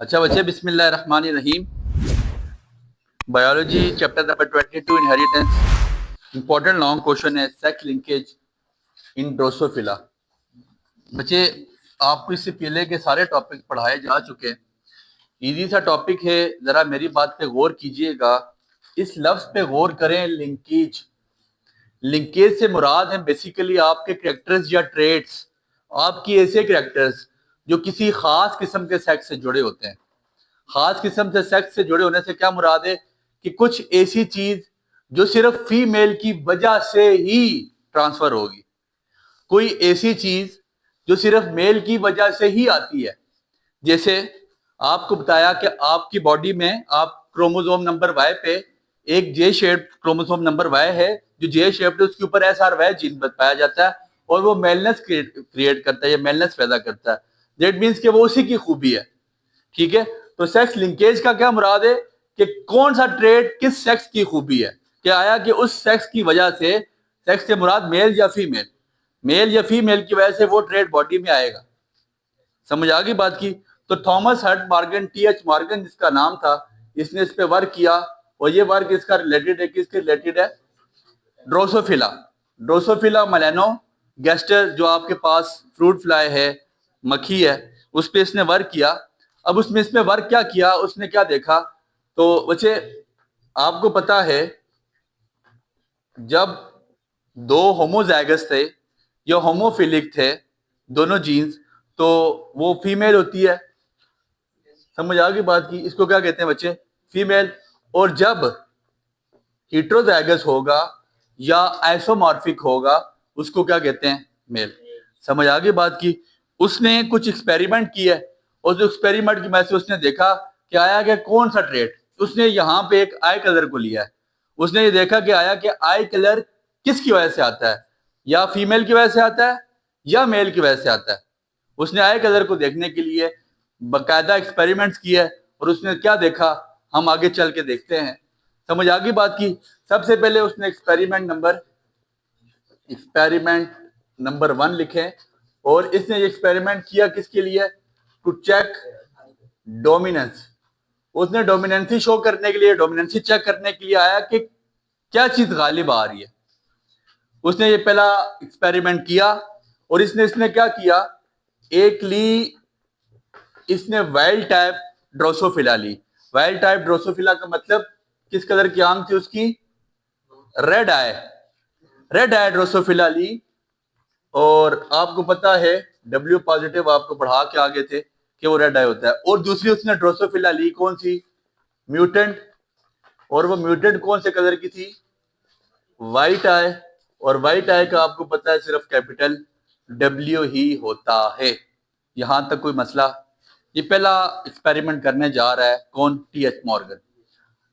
अच्छा बच्चे, बिस्मिल्लाहिर्रहमानिर्रहीम। Biology chapter number 22, inheritance. Important long question है, सेक्स लिंकेज इन ड्रोसोफिला। बच्चे, आपको इससे पहले के सारे टॉपिक पढ़ाए जा चुके हैं। इजी सा टॉपिक है, जरा मेरी बात पे गौर कीजिएगा। इस लफ्ज पे गौर करें, लिंकेज। लिंकेज से मुराद है बेसिकली आपके कैरेक्टर्स या ट्रेड्स, आपकी ऐसे कैरेक्टर्स जो किसी खास किस्म के सेक्स से जुड़े होते हैं। खास किस्म से सेक्स से जुड़े होने से क्या मुराद है कि कुछ ऐसी चीज जो सिर्फ फीमेल की वजह से ही ट्रांसफर होगी, कोई ऐसी चीज जो सिर्फ मेल की वजह से ही आती है। जैसे आपको बताया कि आपकी बॉडी में आप क्रोमोसोम नंबर वाई पे एक J shape chromosome number Y है, जो जे शेप है उसके ऊपर SRY जीन पाया जाता है और वो मेलनेस क्रिएट करता है या मेलनेस पैदा करता है। दैट मीन्स कि वो उसी की खूबी है। ठीक है, तो सेक्स लिंकेज का क्या मुराद है कि कौन सा ट्रेड किस सेक्स की खूबी है, क्या आया कि उस सेक्स की वजह से, सेक्स से मुराद मेल या फीमेल, मेल या फीमेल की वजह से वो ट्रेड बॉडी में आएगा। समझ आ गई बात की? तो Thomas Hunt Morgan, TH Morgan जिसका नाम था, इसने इस पे वर्क किया और ये वर्क इसका रिलेटेड है, किसके रिलेटेड है? ड्रोसोफिला। ड्रोसोफिला मलेनो गैस्टर, जो आपके पास फ्रूट फ्लाई है, मक्खी है, उस पर इसने वर्क किया। अब उसमें इसमें वर्क क्या किया, उसने क्या देखा? तो बच्चे, आपको पता है जब दो होमोजाइगस थे या होमोफिलिक थे दोनों जीन्स, तो वो फीमेल होती है। समझ आ गई बात की? इसको क्या कहते हैं बच्चे? फीमेल। और जब हीट्रोजाइगस होगा या आइसोमॉर्फिक होगा, उसको क्या कहते हैं? मेल। समझ आ गई बात की? उसने कुछ एक्सपेरिमेंट किया और जो एक्सपेरिमेंट की वजह से उसने देखा कि आया कि कौन सा ट्रेट, उसने यहाँ पे एक आई कलर को लिया है। उसने ये देखा कि आया कि आई कलर किसकी वजह से आता है, या फीमेल की वजह से आता है या मेल की वजह से आता है। उसने आई कलर को देखने के लिए बाकायदा एक्सपेरिमेंट्स किए और उसने क्या देखा, हम आगे चल के देखते हैं। समझ आ गई बात की? सबसे पहले उसने एक्सपेरिमेंट नंबर 1 लिखे और इसने ये एक्सपेरिमेंट किया किसके लिए? To check dominance. उसने डोमिनेंसी शो करने के लिए, डोमिनेंसी चेक करने के लिए आया कि क्या चीज गालिब आ रही है। उसने ये पहला एक्सपेरिमेंट किया और इसने क्या किया, एक ली, इसने वाइल्ड टाइप ड्रोसोफिला ली। वाइल्ड टाइप ड्रोसोफिला का मतलब किस कलर की आंख थी उसकी? रेड आई। रेड आई ड्रोसोफिला ली। और आपको पता है W पॉजिटिव आपको पढ़ा के आगे थे कि वो रेड आई होता है। और दूसरी उसने ड्रोसोफिला ली, कौन सी? म्यूटेंट। और वो म्यूटेंट कौन से कलर की थी? व्हाइट आई। और व्हाइट आई का आपको पता है सिर्फ कैपिटल W ही होता है। यहां तक कोई मसला? ये पहला एक्सपेरिमेंट करने जा रहा है कौन? TH Morgan.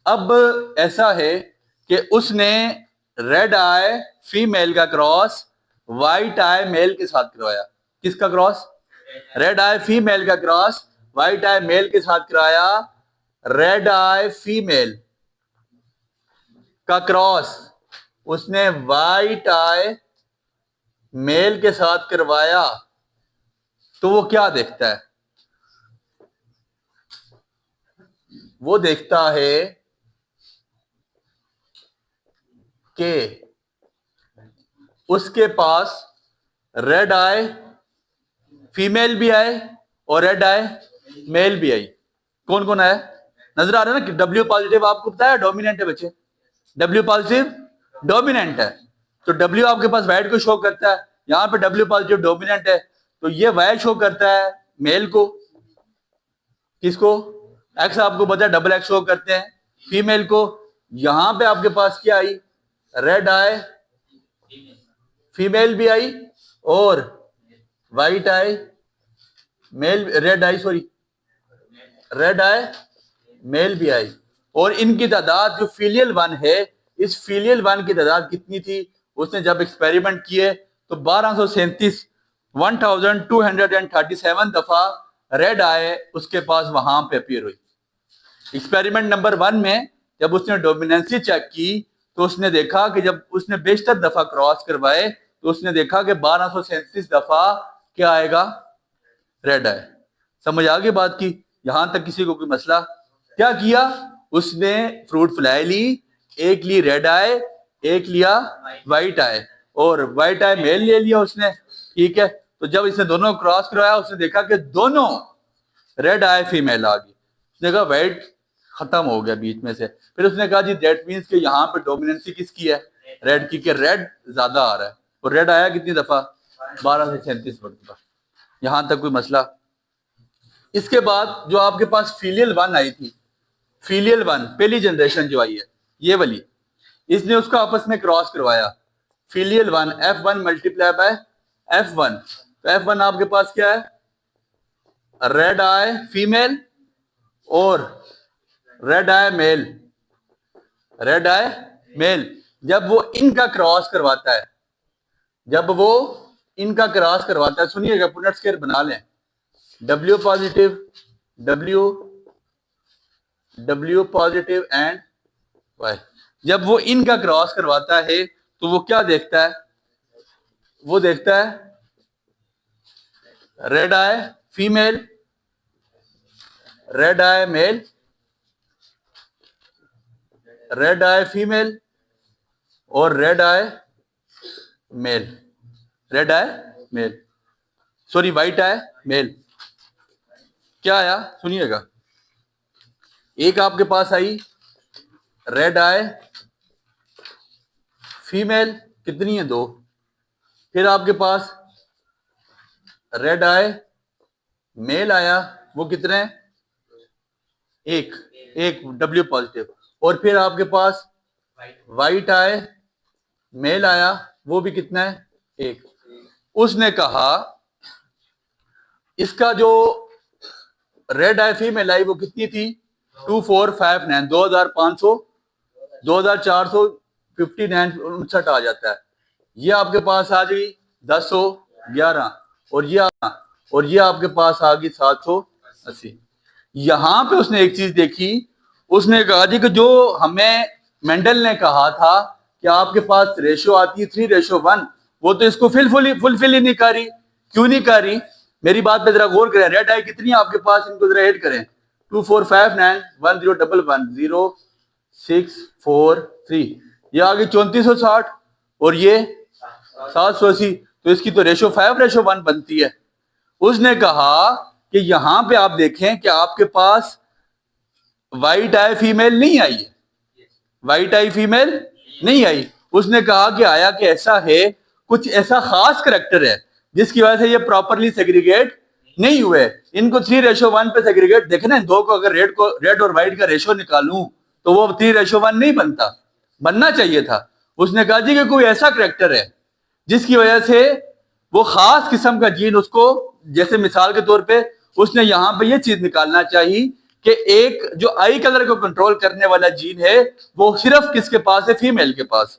अब ऐसा है कि उसने रेड आई फीमेल का क्रॉस व्हाइट आई मेल के साथ करवाया। किसका क्रॉस? रेड आई फीमेल का क्रॉस व्हाइट आई मेल के साथ कराया। रेड आई फीमेल का क्रॉस उसने व्हाइट आई मेल के साथ करवाया, तो वो क्या देखता है? वो देखता है कि उसके पास रेड आई फीमेल भी आए और रेड आई मेल भी आई। कौन कौन आया? नजर आ रहा है ना कि W पॉजिटिव आपको पता है डोमिनेंट है बच्चे। W पॉजिटिव डोमिनेंट है, तो W आपके पास वाइट को शो करता है। यहां पे W पॉजिटिव डोमिनेंट है, तो ये वाइट शो करता है मेल को। किसको? X आपको पता है XX शो करते हैं फीमेल को। यहां पे आपके पास क्या आई? रेड आई फीमेल भी आई और white eye male, red eye sorry red eye male भी आई। और इनकी तादाद जो फीलियल वन है, इस फीलियल वन की तादाद कितनी थी? उसने जब एक्सपेरिमेंट किए तो 1237 1237 दफा रेड आई उसके पास वहां पे अपीयर हुई। एक्सपेरिमेंट नंबर 1 में जब उसने डोमिनेंसी चेक की तो उसने देखा कि जब उसने 62 दफा क्रॉस करवाए तो उसने देखा कि 1237 दफा क्या आएगा? रेड आई। समझ आ गई बात की? यहां तक किसी को कोई मसला? क्या किया उसने? फ्रूट फ्लाई ली, एक ली रेड आई, एक लिया व्हाइट आई, और व्हाइट आई मेल ले लिया उसने, ठीक है। तो जब इसने दोनों क्रॉस करवाया उसने देखा कि दोनों रेड आई फीमेल आ गई। उसने कहा व्हाइट खत्म हो गया बीच में से। फिर उसने कहा जी दैट मीन्स कि यहाँ पे डोमिनेंसी किसकी है? रेड की, कि रेड ज्यादा आ रहा है। और रेड आया कितनी दफा? 12 से 37 मरतबा। यहां तक कोई मसला? इसके बाद जो आपके पास फीलियल वन आई थी, फीलियल वन पहली जनरेशन जो आई है ये वाली, इसने उसका आपस में क्रॉस करवाया। Filial one F1 multiply by F1, तो F1 आपके पास क्या है? रेड आई फीमेल और red eye male, red eye mail. जब वो इनका क्रॉस करवाता है, जब वो इनका क्रॉस करवाता है, सुनिएगा पुनेट स्क्वायर बना लें, W positive, W positive and Y। जब वो इनका क्रॉस करवाता है तो वो क्या देखता है? वो देखता है रेड आई female, red eye male, red आई फीमेल और red eye male, red eye mail, sorry white eye mail. क्या आया सुनिएगा, एक आपके पास आई रेड आई फीमेल, कितनी है? 2। फिर आपके पास रेड आई मेल आया, वो कितने? 1, W पॉजिटिव। और फिर आपके पास व्हाइट आई मेल आया, वो भी कितना है? 1। उसने कहा इसका जो रेड आई फीमेल आई वो कितनी थी? 2459, 2500, 2459 आ जाता है। ये आपके पास आ गई 1011, और ये आपके पास आ गई 780। यहां पे उसने एक चीज देखी, उसने कहा जी कि जो हमें मेंडल ने कहा था कि आपके पास रेशियो आती है 3:1, वो तो इसको फुलफिल ही नहीं कर रही। क्यों नहीं कर रही? मेरी बात पे जरा गौर करें। रेड आई कितनी है आपके पास? इनको जरा ऐड करें। 2459 1011 0643, ये आ गई 3460 और ये 780, तो इसकी तो रेशियो 5:1 बनती है। उसने कहा कि यहां पे आप देखें कि आपके पास व्हाइट आई फीमेल नहीं आई है, व्हाइट आई फीमेल नहीं आई। उसने कहा कि आया कि ऐसा है, कुछ ऐसा खास करैक्टर है जिसकी वजह से ये प्रॉपरली सेग्रीगेट नहीं हुए। इनको 3:1 पे सेग्रीगेट, देखे ना, दो को अगर रेड और व्हाइट का रेशियो निकालूं तो वो 3:1 नहीं बनता, बनना चाहिए था। उसने कहा जी कि कोई ऐसा करैक्टर है जिसकी वजह से वो खास किस्म का जीन उसको, जैसे मिसाल के तौर पे उसने यहां पे ये चीज निकालना चाहिए कि एक जो आई कलर को कंट्रोल करने वाला जीन है वो सिर्फ किसके पास है? फीमेल के पास,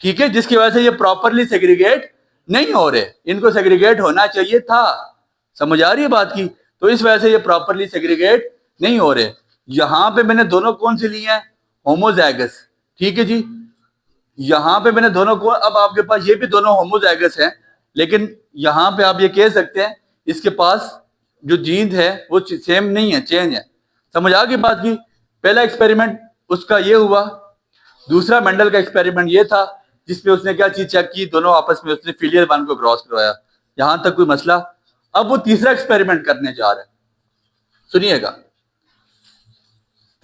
ठीक है। जिसकी वजह से ये प्रॉपरली सेग्रीगेट नहीं हो रहे, इनको सेग्रीगेट होना चाहिए था। समझ आ रही है बात की? तो इस वजह से ये प्रॉपरली सेग्रीगेट नहीं हो रहे। यहां पे मैंने दोनों कौन से लिए हैं? होमोजाइगस, ठीक है जी। यहां पे मैंने दोनों को, अब आपके पास ये भी दोनों होमोजाइगस हैं, लेकिन यहां पे आप ये कह सकते हैं इसके पास जो जीन्स है वो सेम नहीं है, चेंज है। समझ आ गई बात की? पहला एक्सपेरिमेंट उसका ये हुआ। दूसरा मेंडल का एक्सपेरिमेंट ये था जिसमें उसने क्या चीज चेक की? दोनों आपस में उसने फीलियल वन को क्रॉस करवाया। यहां तक कोई मसला? अब वो तीसरा एक्सपेरिमेंट करने जा रहे हैं, सुनिएगा।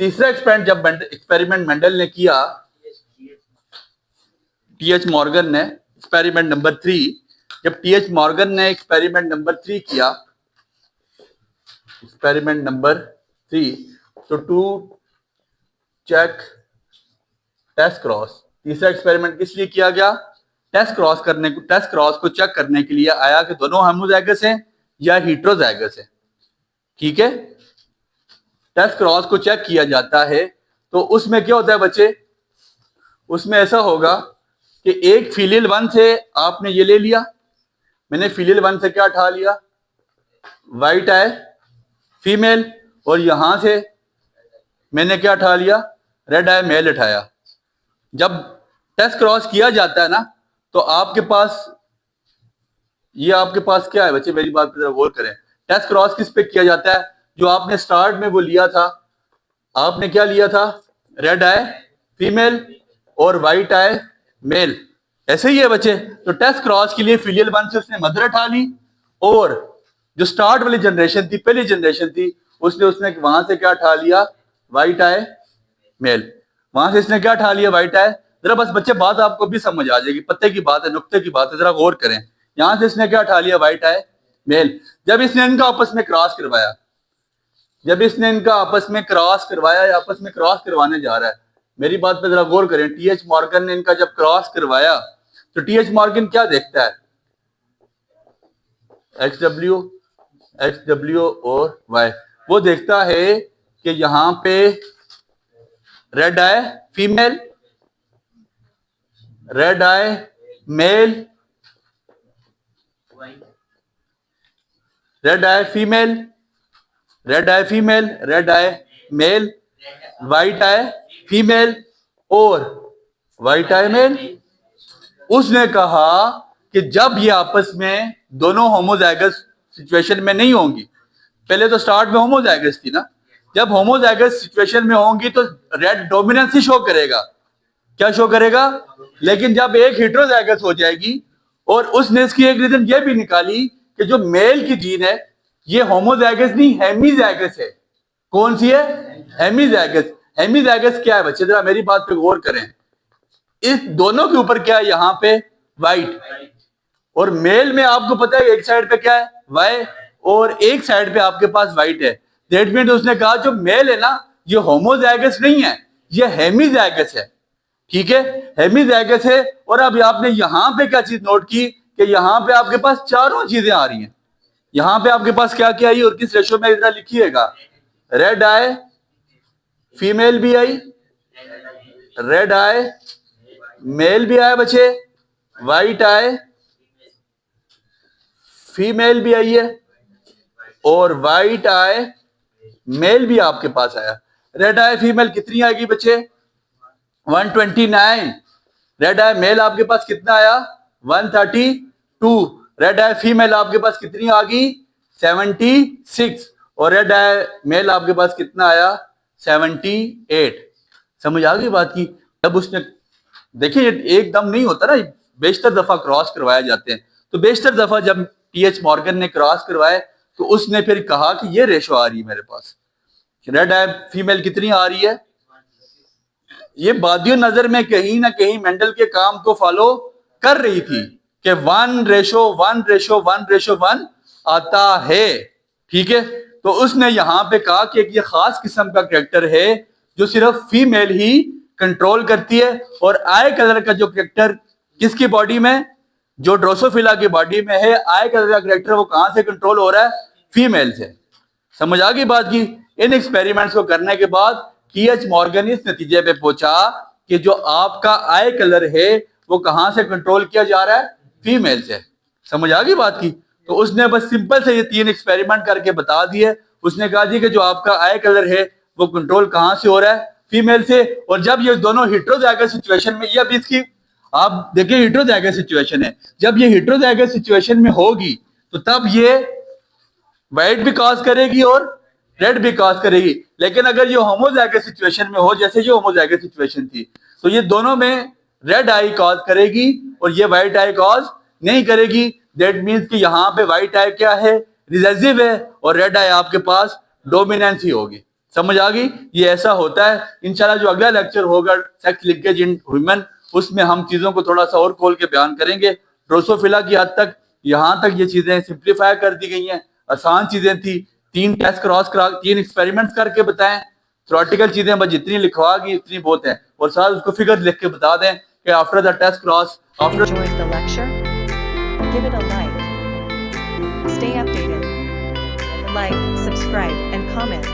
तीसरा एक्सपेरिमेंट मेंडल ने किया, TH मॉर्गन ने, एक्सपेरिमेंट नंबर 3। जब TH मॉर्गन ने एक्सपेरिमेंट नंबर 3 किया, एक्सपेरिमेंट नंबर 3, तो टू चेक टेस्ट क्रॉस। तीसरा एक्सपेरिमेंट किस लिए किया गया? टेस्ट क्रॉस को चेक करने के लिए आया कि दोनों होमोजाइगस हैं या हेटेरोजाइगस हैं, ठीक है। टेस्ट क्रॉस को चेक किया जाता है तो उसमें क्या होता है बच्चे? उसमें ऐसा होगा कि एक फीलियल वन से आपने ये ले लिया, मैंने फीलियल वन से क्या उठा लिया? व्हाइट आई फीमेल, और यहां से मैंने क्या उठा लिया? रेड आई मेल उठाया। जब टेस्ट क्रॉस किया जाता है ना, तो आपके पास ये आपके पास क्या है बच्चे? मेरी बात पर गौर करें। टेस्ट क्रॉस किस पे किया जाता है? जो आपने स्टार्ट में वो लिया था, आपने क्या लिया था, रेड आई फीमेल और व्हाइट आई मेल, ऐसे ही है बच्चे। तो टेस्ट क्रॉस के लिए फीलियल वन से उसने मदर उठा ली, और जो स्टार्ट वाली जनरेशन थी, पहली जनरेशन थी, उसने वहां से क्या उठा लिया, व्हाइट आई मेल, वहां से इसने क्या उठा लिया, व्हाइट आई। जरा बस बच्चे बात आपको भी समझ आ जाएगी, पत्ते की बात है, नुक्ते की बात है, जरा गौर करें। यहां से इसने क्या उठा लिया, व्हाइट आई मेल। जब इसने इनका आपस में क्रॉस करवाया, जब इसने इनका आपस में क्रॉस करवाया या आपस में क्रॉस करवाने जा रहा है, मेरी बात पे जरा गौर करें। टीएच मॉर्गन ने इनका जब क्रॉस करवाया तो टीएच मॉर्गन क्या देखता है, एक्स डब्ल्यू और वाई, वो देखता है कि यहां पे रेड आई female, red eye male, red आई फीमेल, रेड आई female, red eye mail, white आई फीमेल और व्हाइट आई मेल। उसने कहा कि जब ये आपस में दोनों होमोजाइगस सिचुएशन में नहीं होंगी, पहले तो स्टार्ट में होमोजाइगस थी ना, जब होमोजाइगस सिचुएशन में होंगी तो रेड डोमिनेंस ही शो करेगा, क्या शो करेगा। लेकिन जब एक हेटेरोजाइगस हो जाएगी, और उसने इसकी एक रीजन ये भी निकाली कि जो मेल की जीन है ये होमोजाइगस नहीं हेमीजाइगस है। कौन सी है, हेमीजाइगस। हेमीजाइगस क्या है बच्चे, जरा मेरी बात पे गौर करें। इस दोनों के ऊपर क्या है, यहाँ पे व्हाइट, और मेल में आपको पता है एक साइड पे क्या है, वाई, और एक साइड पे आपके पास व्हाइट है। दैट मीन्स उसने कहा जो मेल है ना ये होमोजाइगस नहीं है, ये हेमीजाइगस है, ठीक है, हेमीजाइगस है। और अब आपने यहां पे क्या चीज नोट की कि यहां पे आपके पास चारों चीजें आ रही हैं। यहां पे आपके पास क्या क्या आई और किस रेशो में इतना लिखिएगा, रेड आई फीमेल भी आई, रेड आई मेल भी आया बच्चे, व्हाइट आई फीमेल भी आई है, और व्हाइट आई मेल भी आपके पास आया। रेड आई फीमेल कितनी आएगी बच्चे, 129। रेड आई मेल आपके पास कितना आया, 132। रेड आई फीमेल आपके पास कितनी आ गई, 76। और रेड आई मेल आपके पास कितना आया, 78। समझ आ गई बात की। जब उसने देखिए एकदम नहीं होता ना, बेशतर दफा क्रॉस करवाए जाते हैं, तो बेशतर दफा जब टीएच मॉर्गन ने क्रॉस करवाए तो उसने फिर कहा कि ये रेशो आ रही है मेरे पास, रेड आई फीमेल कितनी आ रही है। ये बादियों नजर में कहीं ना कहीं मेंडल के काम को फॉलो कर रही थी कि 1:1:1:1 आता है, ठीक है। तो उसने यहां पे कहा कि ये खास किस्म का कैरेक्टर है जो सिर्फ फीमेल ही कंट्रोल करती है, और आई कलर का जो कैरेक्टर किसकी बॉडी में, जो ड्रोसोफिला की बॉडी में है, आई कलर का कैरेक्टर वो कहां से कंट्रोल हो रहा है, फीमेल से। समझ आ गई बात की। इन एक्सपेरिमेंट्स को करने के बाद टीएच मॉर्गन इस नतीजे पे पहुंचा कि जो आपका आई कलर है वो कहां से कंट्रोल किया जा रहा है, फीमेल से। समझ आ गई बात की। तो उसने बस सिंपल से ये 3 एक्सपेरिमेंट करके बता दिए। उसने कहा जी कि जो आपका आई कलर है वो कंट्रोल कहां से हो रहा है, फीमेल से। और जब ये दोनों हेटेरोजाइगस सिचुएशन में, ये अब इसकी आप देखिए हेटेरोजाइगस सिचुएशन है, जब ये हेटेरोजाइगस सिचुएशन में होगी तो तब ये व्हाइट भी कॉज करेगी और रेड भी कॉज करेगी। लेकिन अगर ये होमोजाइगस सिचुएशन में हो, जैसे ये होमोजाइगस सिचुएशन थी, तो ये दोनों में रेड आई कॉज करेगी और ये व्हाइट आई कॉज नहीं करेगी। दैट मींस कि यहाँ पे व्हाइट आई क्या है, रिसेसिव है, और रेड आई आपके पास डोमिनेंस ही होगी। समझ आ गई। ये ऐसा होता है। इंशाल्लाह जो अगला लेक्चर होगा सेक्स लिंकेज इन ह्यूमन, उसमें हम चीजों को थोड़ा सा और खोल के बयान करेंगे। ड्रोसोफिला की हद तक यहाँ तक ये चीजें सिंप्लीफाई कर दी गई हैं, आसान चीजें थी। 3 टेस्ट क्रॉस करा, 3 एक्सपेरिमेंट्स करके बताएं। थ्योरेटिकल चीजें बस जितनी लिखवा गई इतनी बहुत है, और साथ उसको फिगर लिख के बता दें कि after the test cross, after Enjoyed the lecture? Give it a like. Stay updated. Like, subscribe, and comment.